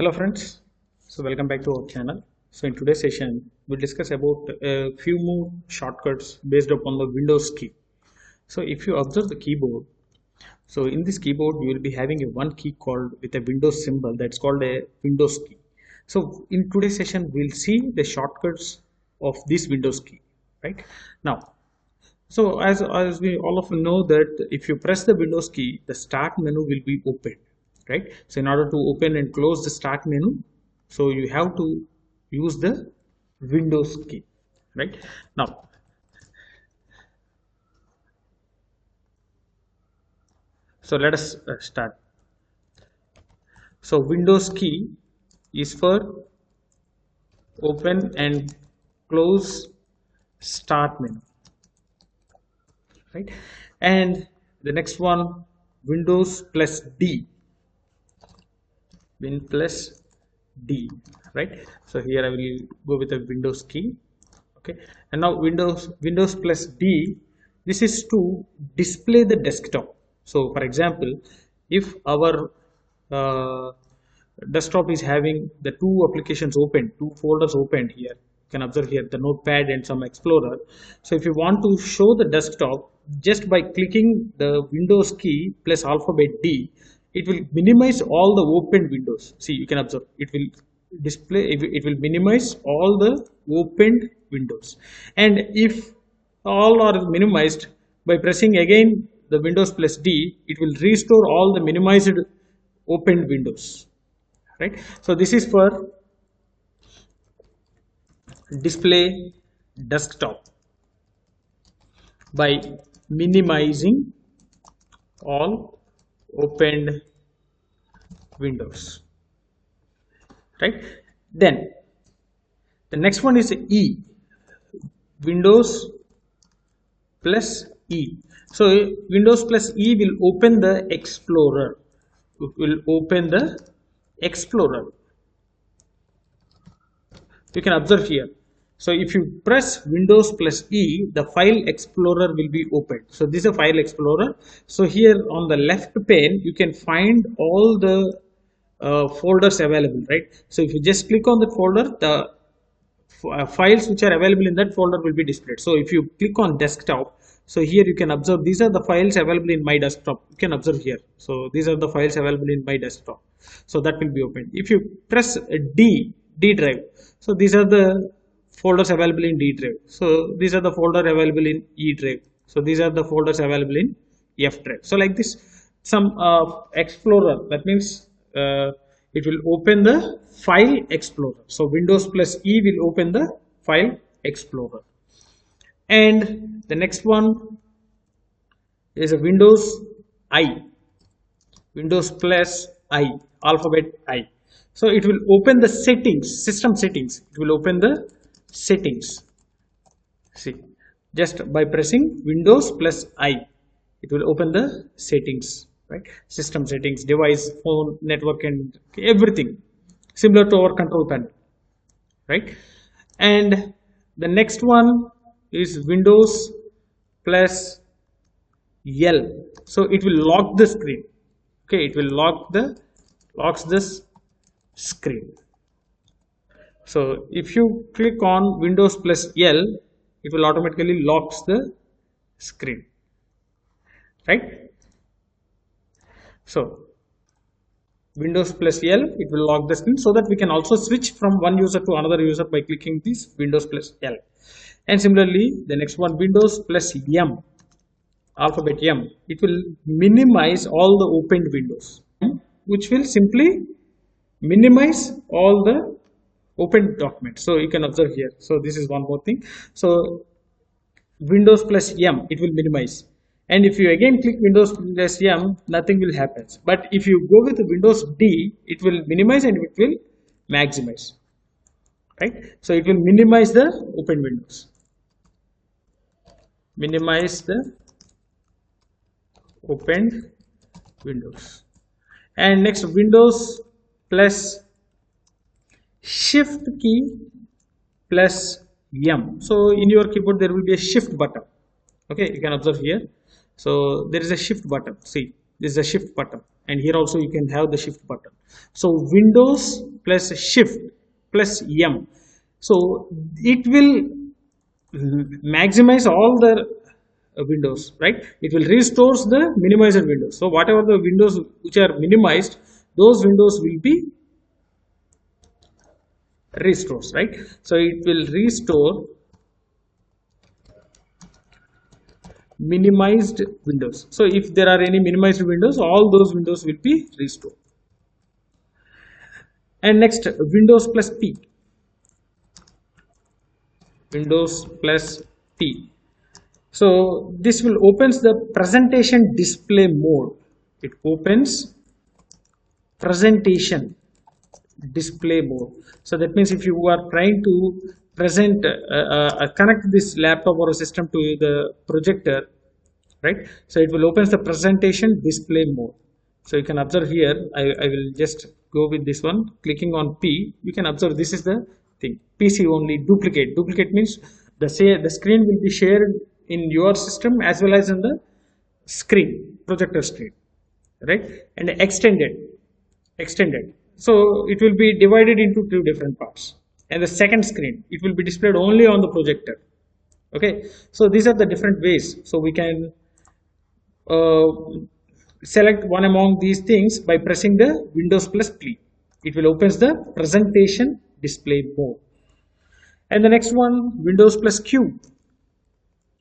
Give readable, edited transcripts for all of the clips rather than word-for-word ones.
Hello friends, so welcome back to our channel. So in today's session we'll discuss about a few more shortcuts based upon the Windows key. So if you observe the keyboard, so in this keyboard you will be having a one key called with a Windows symbol that's called a Windows key. So in today's session we'll see the shortcuts of this Windows key, right? Now, so as we all of you know that if you press the Windows key, the start menu will be opened, right? So in order to open and close the start menu, so you have to use the Windows key, right? Now, so let us start. So Windows key is for open and close start menu, right? And the next one, Windows plus D, Win plus D, right? So here I will go with a Windows key, okay? And now Windows plus D, this is to display the desktop. So for example, if our desktop is having the two applications open, two folders opened here, you can observe here the notepad and some explorer. So if you want to show the desktop, just by clicking the Windows key plus alphabet D, it will minimize all the opened windows. See, you can observe it will display, it will minimize all the opened windows. And if all are minimized, by pressing again the Windows plus D, it will restore all the minimized opened windows, right? So this is for display desktop by minimizing all opened windows, right? Then the next one is E, Windows plus E. So Windows plus E will open the Explorer. It will open the Explorer. You can observe here. So if you press Windows plus E, the File Explorer will be opened. So this is a File Explorer. So here on the left pane, you can find all the folders available, right? So if you just click on the folder, the files which are available in that folder will be displayed. So if you click on desktop, so here you can observe these are the files available in my desktop. You can observe here. So these are the files available in my desktop. So that will be opened. If you press D drive, so these are the folders available in D drive. So these are the folder available in E drive. So these are the folders available in F drive. So like this, some Explorer, that means it will open the File Explorer. So Windows plus E will open the File Explorer. And the next one is a Windows I, Windows plus I, alphabet I. So it will open the settings, system settings. It will open the settings. See, just by pressing Windows plus I, it will open the settings, right? System settings, device, phone, network, and everything similar to our control panel, right? And the next one is Windows plus L. So it will lock the screen. Okay, it will locks this screen. So if you click on Windows plus L, it will automatically locks the screen, right? So Windows plus L, it will lock the screen, so that we can also switch from one user to another user by clicking this Windows plus L. And similarly, the next one, Windows plus M, alphabet M, it will minimize all the opened windows, which will simply minimize all the open documents. So you can observe here. So this is one more thing. So Windows plus M, it will minimize. And if you again click Windows plus M, nothing will happen. But if you go with Windows D, it will minimize and it will maximize, right? So it will minimize the open windows. Minimize the opened windows. And next, Windows plus Shift key plus M. So in your keyboard there will be a shift button. Okay, you can observe here. So there is a shift button. See, this is a shift button. and here also you can have the shift button. So Windows plus shift plus M. So it will maximize all the windows, right? It will restores the minimized windows. So whatever the windows which are minimized, those windows will be restores, right? So it will restore minimized windows. So if there are any minimized windows, all those windows will be restored. And next, Windows plus P. Windows plus P. So this will opens the presentation display mode. It opens presentation display mode. So that means if you are trying to present connect this laptop or a system to the projector, right? So it will opens the presentation display mode. So you can observe here, I will just go with this one, clicking on P. You can observe this is the thing, PC only. Duplicate means the screen will be shared in your system as well as in the screen, projector screen, right? And extended. So it will be divided into two different parts, and the second screen, it will be displayed only on the projector. Okay, so these are the different ways. So we can select one among these things by pressing the Windows plus P. It will opens the presentation display mode. And the next one, Windows plus Q.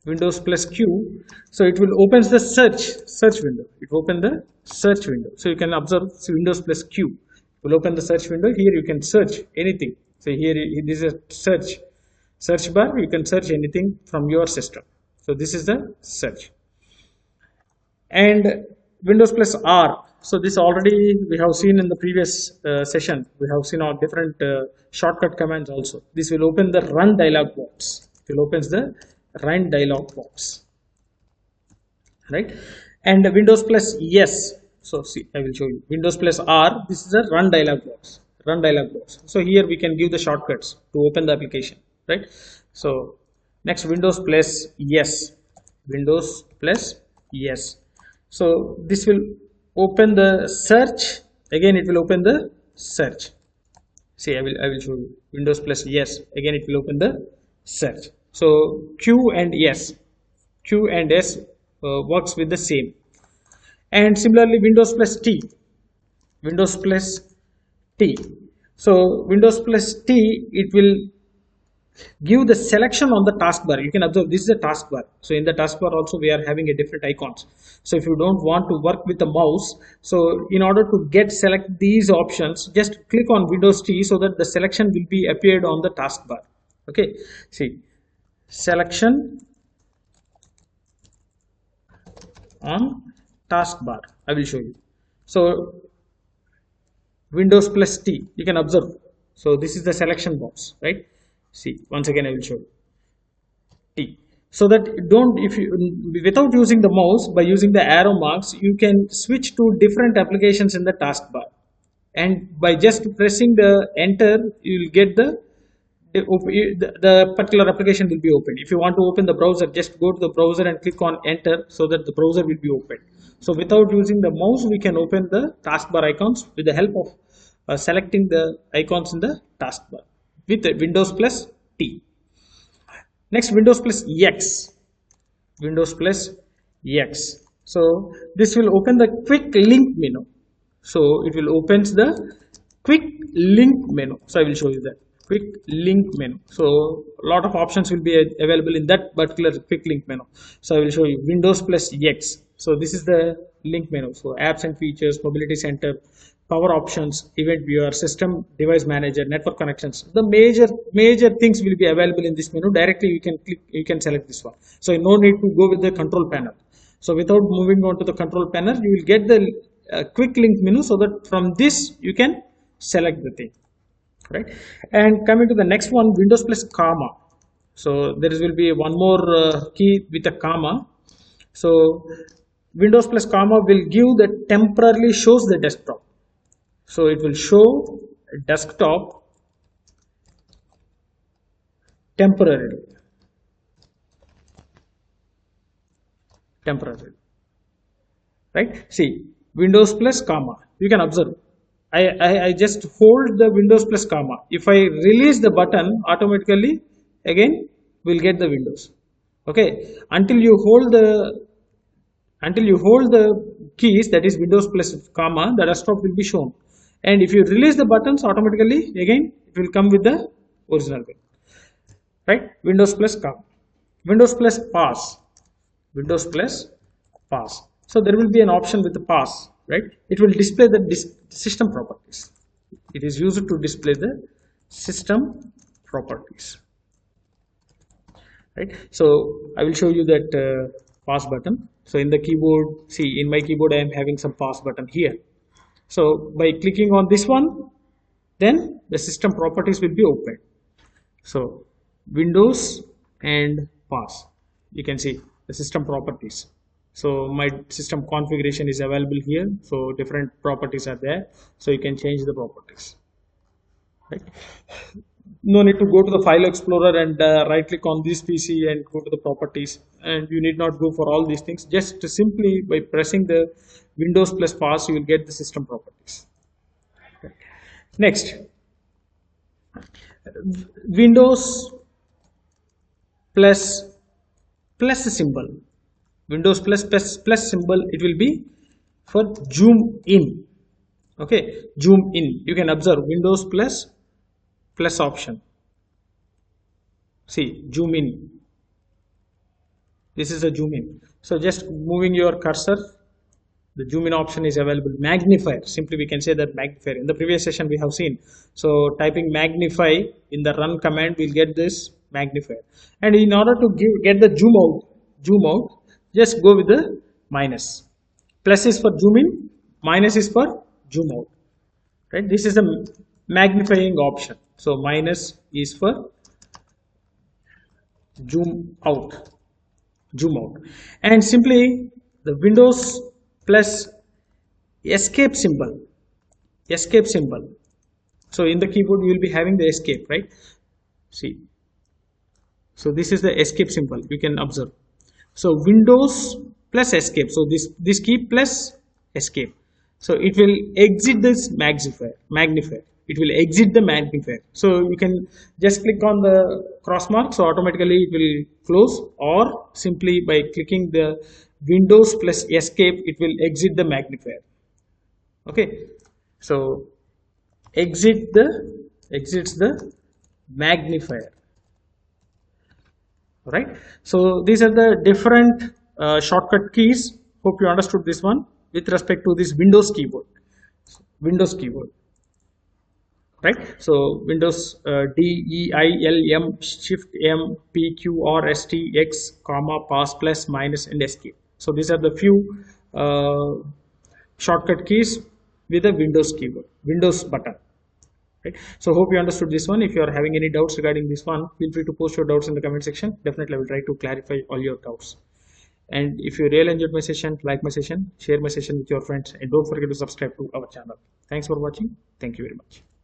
Windows plus Q. So it will opens the search window. It will open the search window. So you can observe Windows plus Q will open the search window. Here you can search anything. So here this is a search bar. You can search anything from your system. So this is the search. And Windows plus R. So this already we have seen in the previous session. We have seen our different shortcut commands also. This will open the run dialog box. It will opens the run dialog box, right? And Windows plus S. So see, I will show you Windows plus R. This is a run dialog box. So here we can give the shortcuts to open the application, right? So next, Windows plus S. So this will open the search. Again, it will open the search. See, I will show you Windows plus S. Again, it will open the search. So Q and S works with the same. And similarly, Windows plus T. So Windows plus T, it will give the selection on the taskbar. You can observe this is a taskbar. So in the taskbar also we are having a different icons. So if you don't want to work with the mouse, so in order to select these options, just click on Windows T so that the selection will be appeared on the taskbar. Okay, see, selection on taskbar. I will show you. So Windows plus T, you can observe. So this is the selection box, right? See, once again I will show you T. So that if you without using the mouse, by using the arrow marks, you can switch to different applications in the taskbar, and by just pressing the enter, you will get the particular application will be opened. If you want to open the browser, just go to the browser and click on enter so that the browser will be opened. So without using the mouse, we can open the taskbar icons with the help of selecting the icons in the taskbar with Windows plus T. Next, Windows plus X. So this will open the quick link menu. So it will opens the quick link menu. So I will show you that quick link menu. So a lot of options will be available in that particular quick link menu. So I will show you Windows plus X. So this is the link menu. So apps and features, mobility center, power options, event viewer, system device manager, network connections. The major things will be available in this menu. Directly you can click, you can select this one. So no need to go with the control panel. So without moving on to the control panel, you will get the quick link menu, so that from this you can select the thing, right? And coming to the next one, Windows plus comma. So there will be one more key with a comma. So Windows plus comma will give the temporarily shows the desktop. So it will show desktop temporarily, right? See, Windows plus comma. You can observe. I just hold the Windows plus comma. If I release the button, automatically again we'll get the Windows. Okay, until you hold the keys, that is Windows plus comma, the desktop will be shown. And if you release the buttons, automatically again it will come with the original win. Right? Windows plus comma. Windows plus pass. Windows plus pass. So there will be an option with the pass, right? It will display the system properties. It is used to display the system properties, right? So I will show you that pass button. So in the keyboard, see in my keyboard I am having some pass button here. So by clicking on this one, then the system properties will be opened. So Windows and pass, you can see the system properties. So my system configuration is available here, so different properties are there, so you can change the properties, right? No need to go to the file explorer and right click on this PC and go to the properties, and you need not go for all these things. Just simply by pressing the Windows plus pass, you will get the system properties. Okay. Next, Windows plus symbol. Windows plus symbol, it will be for zoom in. Okay, zoom in. You can observe Windows plus option. See, zoom in. This is a zoom in. So just moving your cursor, the zoom in option is available. Magnifier, simply we can say that magnifier. In the previous session we have seen. So typing magnify in the run command, we'll get this magnifier. And in order to get the zoom out, just go with the minus. Plus is for zoom in, minus is for zoom out. Right? This is a magnifying option. So minus is for zoom out. And simply the Windows plus escape symbol. So in the keyboard you will be having the escape, right? See. So this is the escape symbol, you can observe. So Windows plus escape. So this key plus escape. So it will exit this magnifier. It will exit the magnifier. So you can just click on the cross mark. So automatically it will close, or simply by clicking the Windows plus escape, it will exit the magnifier. Okay. So exits the magnifier. Right. So these are the different shortcut keys. Hope you understood this one with respect to this Windows keyboard. Right. So Windows D, E, I, L, M, Shift, M, P, Q, R, S, T, X, comma, pass, plus, minus, and escape. So these are the few shortcut keys with the Windows keyboard, Windows button. Right. So hope you understood this one. If you are having any doubts regarding this one, feel free to post your doubts in the comment section. Definitely I will try to clarify all your doubts. And if you really enjoyed my session, like my session, share my session with your friends, and don't forget to subscribe to our channel. Thanks for watching. Thank you very much.